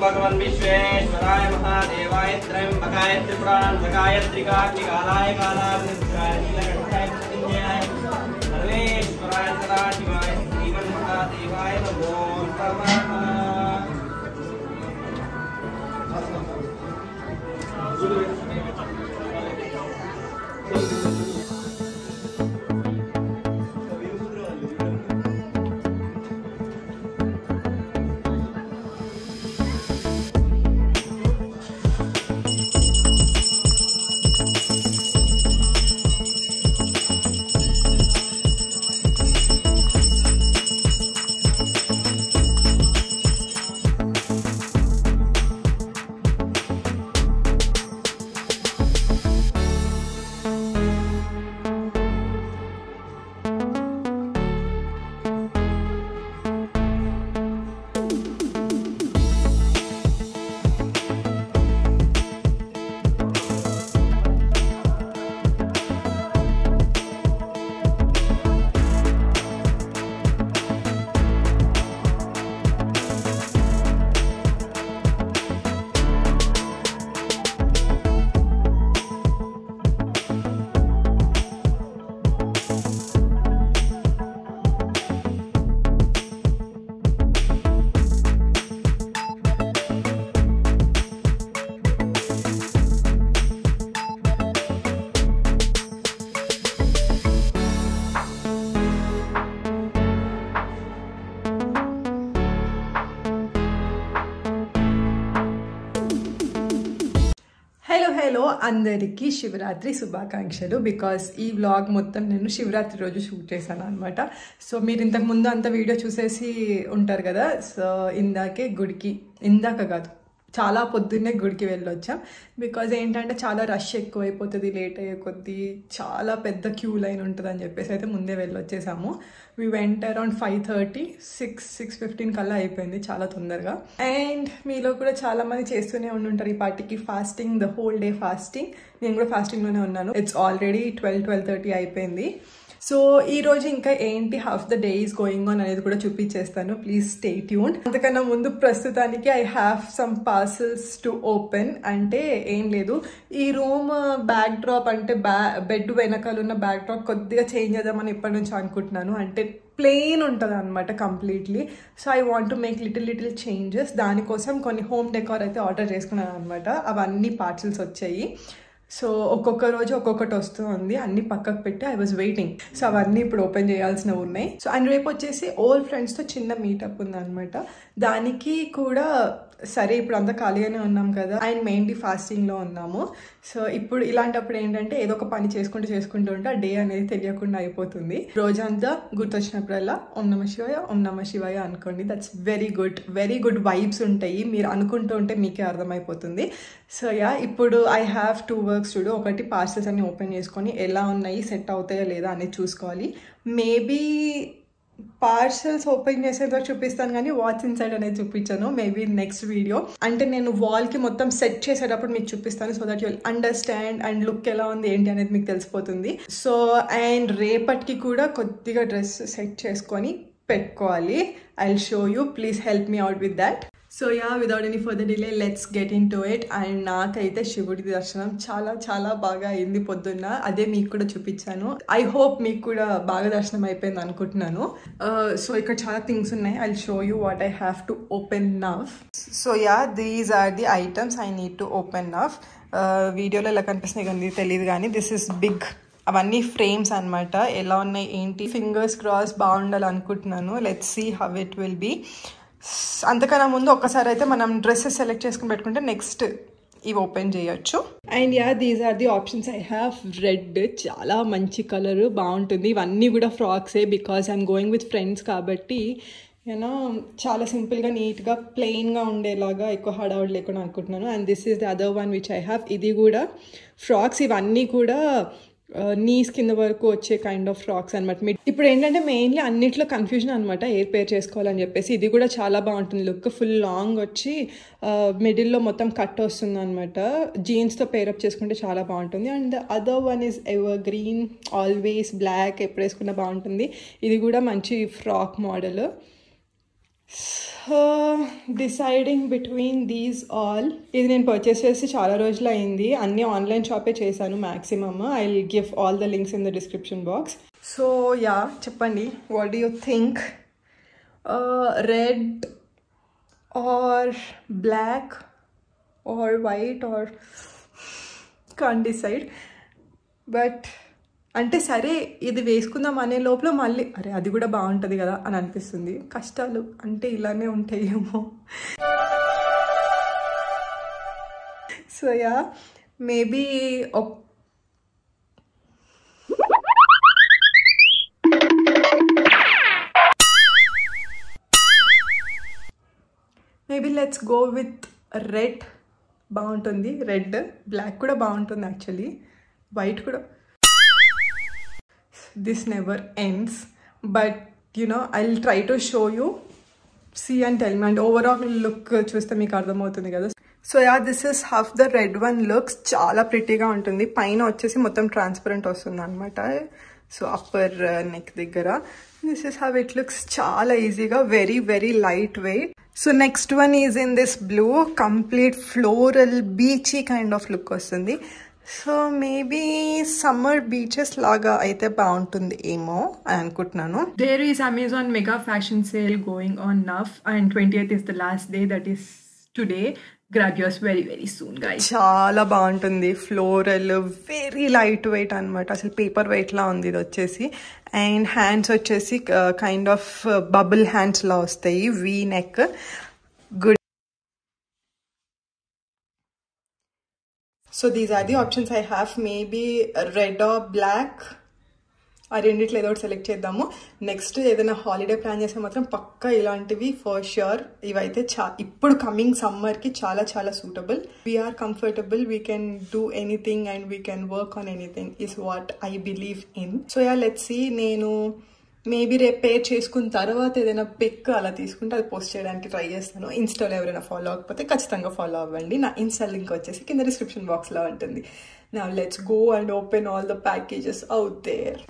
भगवन् विश्वेश्वराय महादेवाय त्र्यंबकाय त्रिपुरान्तकाय त्रिकाग्निकालाय कालाग्निरुद्राय नीलकण्ठाय मृत्युञ्जयाय सर्वेश्वराय सदाशिवाय श्रीमन्महादेवाय नमो नमः। హలో అందరికీ శివరాత్రి శుభాకాంక్షలు. బికాస్ ఈ వ్లాగ్ మొత్తం నేను శివరాత్రి రోజు షూట్ చేశాను అనమాట. సో మీరు ఇంతకు ముందు అంత వీడియో చూసేసి ఉంటారు కదా. సో ఇందాక కాదు చాలా పొద్దున్నే గుడికి వెళ్ళొచ్చాం. బికాజ్ ఏంటంటే చాలా రష్ ఎక్కువైపోతుంది, లేట్ అయ్యే కొద్దీ చాలా పెద్ద క్యూ లైన్ ఉంటుంది అని చెప్పేసి అయితే ముందే వెళ్ళొచ్చేసాము. వీ వెంట్ అరౌండ్ 5:30, 6:15 కల్లా అయిపోయింది, చాలా తొందరగా. అండ్ మీలో కూడా చాలా మంది చేస్తూనే ఉండుంటారు ఈ పార్టీకి fasting, the whole day fasting. నేను కూడా ఫాస్టింగ్లోనే ఉన్నాను. ఇట్స్ ఆల్రెడీ 12:30 అయిపోయింది. సో ఈ రోజు ఇంకా ఏంటి house the day is going on అనేది కూడా చూపించేస్తాను. Please stay tuned. అంతకన్నా ముందు ప్రస్తుతానికి I have some parcels to open. అంటే ఏం లేదు, ఈ రూమ్ బ్యాక్ డ్రాప్ అంటే బెడ్ వెనకాల ఉన్న బ్యాక్ డ్రాప్ కొద్దిగా చేంజ్ చేద్దామని ఇప్పటి నుంచి అనుకుంటున్నాను. అంటే ప్లెయిన్ ఉంటుంది అనమాట completely. So I want to make little changes. దానికోసం కొన్ని హోమ్ డెకార్ అయితే ఆర్డర్ చేసుకున్నాను అనమాట. అవన్నీ పార్సల్స్ వచ్చాయి. సో ఒక్కొక్క రోజు ఒక్కొక్కటి వస్తుంది, అన్ని పక్కకు పెట్టి ఐ వాజ్ వెయిటింగ్. సో అవన్నీ ఇప్పుడు ఓపెన్ చేయాల్సినవి ఉన్నాయి. సో అండ్ రేపు వచ్చేసి ఓల్డ్ ఫ్రెండ్స్తో చిన్న మీటప్ ఉందన్నమాట. దానికి కూడా సరే ఇప్పుడు అంతా ఖాళీగానే ఉన్నాం కదా, అండ్ మెయిన్లీ ఫాస్టింగ్లో ఉన్నాము. సో ఇప్పుడు ఇలాంటప్పుడు ఏంటంటే ఏదో ఒక పని చేసుకుంటూ ఉంటే ఆ డే అనేది తెలియకుండా అయిపోతుంది. రోజంతా గుర్తొచ్చినప్పుడల్లా ఓం నమ శివాయ అనుకోండి. దట్స్ వెరీ గుడ్ వైబ్స్ ఉంటాయి. మీరు అనుకుంటూ ఉంటే మీకే అర్థమైపోతుంది. సో ఇప్పుడు I have 2 works to do. ఒకటి పార్సల్స్ అన్ని ఓపెన్ చేసుకొని ఎలా ఉన్నాయి, సెట్ అవుతాయా లేదా అనేది చూసుకోవాలి. మేబీ పార్సల్స్ ఓపెన్ చేసేందుకు చూపిస్తాను కానీ వాట్స్ ఇన్సైడ్ అనేది చూపించాను. మేబీ నెక్స్ట్ వీడియో అంటే నేను వాల్కి మొత్తం సెట్ చేసేటప్పుడు మీకు చూపిస్తాను. So that you will understand and look ఎలా ఉంది ఏంటి అనేది మీకు తెలిసిపోతుంది. సో అండ్ రేపటికి కూడా కొద్దిగా డ్రెస్ సెట్ చేసుకొని పెట్టుకోవాలి. I will show you. Please help me out with that. So without any further delay let's get in to it. And నాకైతే శివుడి దర్శనం చాలా బాగా అయింది పొద్దున్న. అదే మీకు కూడా చూపించాను. ఐ హోప్ మీకు కూడా బాగా దర్శనం అయిపోయింది అనుకుంటున్నాను. సో ఇక్కడ చాలా థింగ్స్ ఉన్నాయి. I show you what I have to open now. So these are the items I need to open now. వీడియోలో ఎలా కనిపిస్తున్నాయి కానీ తెలియదు కానీ దిస్ ఇస్ బిగ్. అవన్నీ ఫ్రేమ్స్ అనమాట. ఎలా ఉన్నాయి ఏంటి, ఫింగర్స్ క్రాస్ బాగుండాలి అనుకుంటున్నాను. Let's see how it will be. అంతకన్నా ముందు ఒక్కసారి అయితే మనం డ్రెస్సెస్ సెలెక్ట్ చేసుకుని పెట్టుకుంటే నెక్స్ట్ ఇవి ఓపెన్ చేయొచ్చు. And these are the options I have. Red చాలా మంచి కలర్, బాగుంటుంది. ఇవన్నీ కూడా ఫ్రాక్సే because I'm going with friends కాబట్టి చాలా సింపుల్గా నీట్గా ప్లెయిన్గా ఉండేలాగా ఎక్కువ హడావుడి లేకుండా అనుకుంటున్నాను. And this is the other one which I have. ఇది కూడా ఫ్రాక్స్. ఇవన్నీ కూడా నీస్ కింద వరకు వచ్చే కైండ్ ఆఫ్ ఫ్రాక్స్ అనమాట. ఇప్పుడు ఏంటంటే మెయిన్లీ అన్నిట్లో కన్ఫ్యూజన్ అనమాట ఎయిర్ పేర్ చేసుకోవాలని చెప్పేసి. ఇది కూడా చాలా బాగుంటుంది. లుక్ ఫుల్ లాంగ్ వచ్చి మిడిల్లో మొత్తం కట్ వస్తుంది అనమాట. జీన్స్తో పేరప్ చేసుకుంటే చాలా బాగుంటుంది. And the other one is ever green, always black, ఎప్పుడు వేసుకున్నా బాగుంటుంది. ఇది కూడా మంచి frock model. So deciding between these all. ఇది నేను పర్చేస్ చేసి చాలా రోజులు అయింది. అన్నీ ఆన్లైన్ షాపే చేశాను maximum. I will give all the links in the description box. So yeah, చెప్పండి, what do you think? Red or black or white or can't decide. But అంటే సరే ఇది వేసుకుందాం అనే లోపల మళ్ళీ అరే అది కూడా బాగుంటుంది కదా అని అనిపిస్తుంది. కష్టాలు అంటే ఇలానే ఉంటాయేమో. So yeah, maybe let's go with red. బాగుంటుంది రెడ్. బ్లాక్ కూడా బాగుంటుంది యాక్చువల్లీ. వైట్ కూడా. This never ends, but you know, I'll try to show you, see and tell me, and overall look chuste meeku ardhamoutundi kada. So yeah, this is how the red one looks. Chaala pretty ga untundi. Paina vachesi mottham transparent vastundi anamata. So upper neck diggara this is how it looks. Chaala easy ga, very very lightweight. So next one is in this blue, complete floral beachy kind of look vastundi. So maybe summer beaches లాగా అయితే బాగుంటుంది ఏమో అని అనుకుంటున్నాను. There is Amazon mega fashion sale going on now and 28th is the last day, that is today. Grab yours very very soon guys. చాలా బాగుంటుంది. Floral, very light weight అనమాట. అసలు పేపర్ వెయిట్ లా ఉంది ఇది వచ్చేసి. అండ్ హ్యాండ్స్ వచ్చేసి kind of bubble hands లా వస్తాయి. V neck. Good. So these are the options I have. Maybe red or black. ఆ రెండిట్లో ఏదో ఒకటి సెలెక్ట్ చేద్దాము. నెక్స్ట్ ఏదైనా హాలిడే ప్లాన్ చేస్తే మాత్రం పక్కా ఇలాంటివి ఫర్ ష్యూర్. ఇవైతే ఇప్పుడు కమింగ్ సమ్మర్కి చాలా చాలా suitable. We are comfortable, we can do anything and we can work on anything is what I believe in. So yeah, let's see. నేను మేబీ రేపు పేర్ చేసుకున్న తర్వాత ఏదైనా పిక్ అలా తీసుకుంటే అది పోస్ట్ చేయడానికి ట్రై చేస్తాను. ఇన్స్టాలో ఎవరైనా ఫాలో అవ్వకపోతే ఖచ్చితంగా ఫాలో అవ్వండి. నా ఇన్స్టా లింక్ వచ్చేసి కింద డిస్క్రిప్షన్ బాక్స్లో ఉంటుంది. Now let's go and open all the packages out there.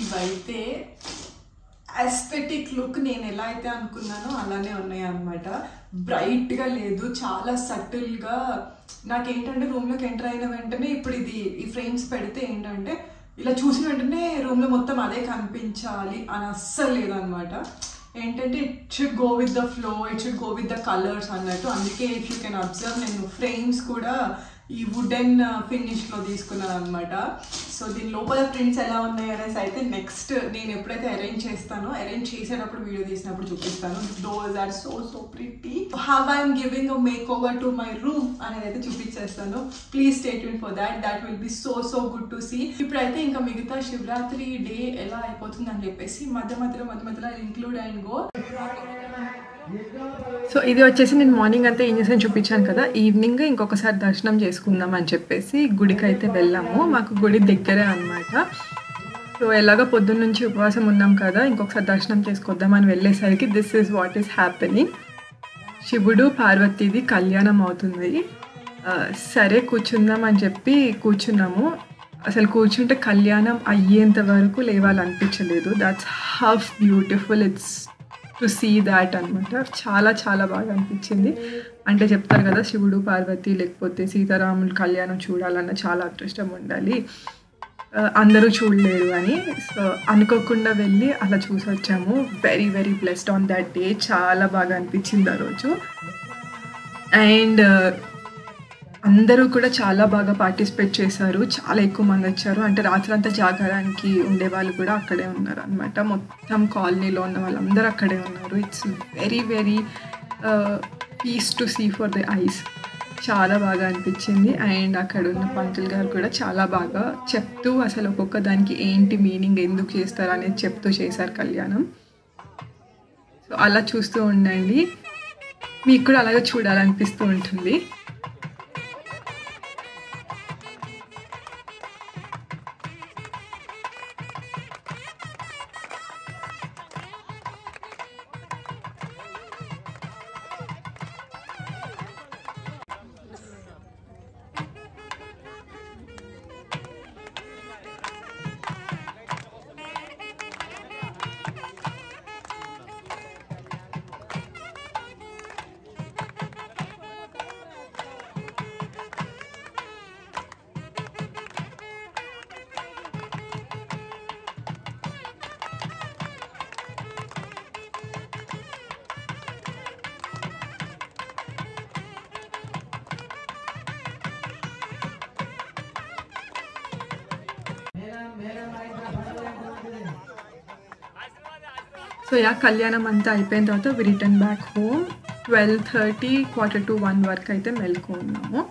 ఇవైతే aesthetic లుక్ నేను ఎలా అయితే అనుకున్నానో అలానే ఉన్నాయి అన్నమాట. బ్రైట్గా లేదు, చాలా సటిల్గా. నాకేంటంటే రూమ్లోకి ఎంటర్ అయిన వెంటనే ఇప్పుడు ఈ ఫ్రేమ్స్ పెడితే ఏంటంటే ఇలా చూసిన వెంటనే రూమ్లో మొత్తం అదే కనిపించాలి అని అస్సలు లేదనమాట. ఏంటంటే it should go with the flow, it should go with the colours అన్నట్టు. అందుకే ఇఫ్ యూ కెన్ అబ్జర్వ్ నేను ఫ్రేమ్స్ కూడా ఈ వుడెన్ ఫినిష్లో తీసుకున్నాను అనమాట. సో దీని లోపల ప్రింట్స్ ఎలా ఉన్నాయి అనేసి అయితే నెక్స్ట్ నేను ఎప్పుడైతే అరేంజ్ చేసేటప్పుడు వీడియో తీసినప్పుడు చూపిస్తాను. Those are so so pretty. How I'm giving a makeover to my room అనేది అయితే చూపించేస్తాను. Please stay tune for that will be so so good to see. ఇప్పుడైతే ఇంకా మిగతా శివరాత్రి డే ఎలా అయిపోతుంది అని చెప్పేసి మధ్య మధ్యలో ఇంక్లూడ్ అండ్ గో. సో ఇది వచ్చేసి నేను మార్నింగ్ అంతా ఏం చేసాను చూపించాను కదా. ఈవినింగ్ ఇంకొకసారి దర్శనం చేసుకుందాం అని చెప్పేసి గుడికి అయితే వెళ్ళాము. మాకు గుడి దగ్గరే అనమాట. సో ఎలాగో పొద్దున్న నుంచి ఉపవాసం ఉన్నాం కదా, ఇంకొకసారి దర్శనం చేసుకొద్దామని వెళ్ళేసరికి this is what is happening. శివుడు పార్వతీది కళ్యాణం అవుతుంది. సరే కూర్చుందాం అని చెప్పి కూర్చున్నాము. అసలు కూర్చుంటే కళ్యాణం అయ్యేంత వరకు లేవాలనిపించలేదు. That's how beautiful it's to see that అనమాట. చాలా చాలా బాగా అనిపించింది. అంటే చెప్తారు కదా, శివుడు పార్వతి లేకపోతే సీతారాముల కళ్యాణం చూడాలన్న చాలా అదృష్టం ఉండాలి, అందరూ చూడలేరు అని. సో అనుకోకుండా వెళ్ళి అలా చూసి వచ్చాము. Very very blessed on that day. చాలా బాగా అనిపించింది ఆ రోజు. అండ్ అందరూ కూడా చాలా బాగా పార్టిసిపేట్ చేశారు. చాలా ఎక్కువ మంది వచ్చారు. అంటే రాత్రంతా జాగారానికి ఉండే వాళ్ళు కూడా అక్కడే ఉన్నారు అనమాట. మొత్తం కాలనీలో ఉన్న వాళ్ళందరూ అక్కడే ఉన్నారు. It's very very peace to see for the eyes. చాలా బాగా అనిపించింది. అండ్ అక్కడ ఉన్న పంతులు గారు కూడా చాలా బాగా చెప్తూ అసలు ఒక్కొక్క దానికి ఏంటి మీనింగ్, ఎందుకు చేస్తారు అనేది చెప్తూ చేశారు కళ్యాణం. సో అలా చూస్తూ ఉండండి, మీకు కూడా అలాగే చూడాలనిపిస్తూ ఉంటుంది. సో యా కళ్యాణం అంతా అయిపోయిన తర్వాత వి రిటర్న్ బ్యాక్ హోమ్. 12:30 1:45 వరకు అయితే మెలకు ఉన్నాము.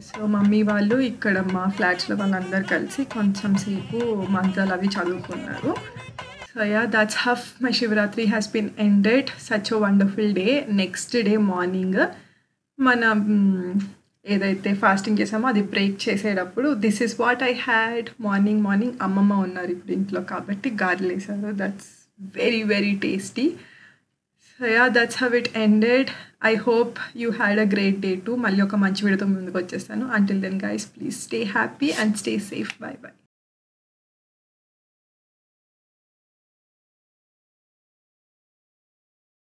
సో మమ్మీ వాళ్ళు ఇక్కడ మా ఫ్లాట్స్లో వాళ్ళందరూ కలిసి కొంచెం సేపు మంత్రాలు అవి చదువుకున్నారు. So yeah that's how my Shivaratri has been ended. Such a wonderful day. Next day morning మనం ఏదైతే ఫాస్టింగ్ చేసామో అది బ్రేక్ చేసేటప్పుడు this is what I had. Morning అమ్మమ్మ ఉన్నారు ఇప్పుడు ఇంట్లో కాబట్టి గారెలు వేసారు. That's very very tasty. So yeah, that's how it ended. I hope you had a great day too. మళ్ళీ ఒక మంచి వీడియోతో ముందుకు వచ్చేస్తాను. Until then guys, please stay happy and stay safe. Bye bye.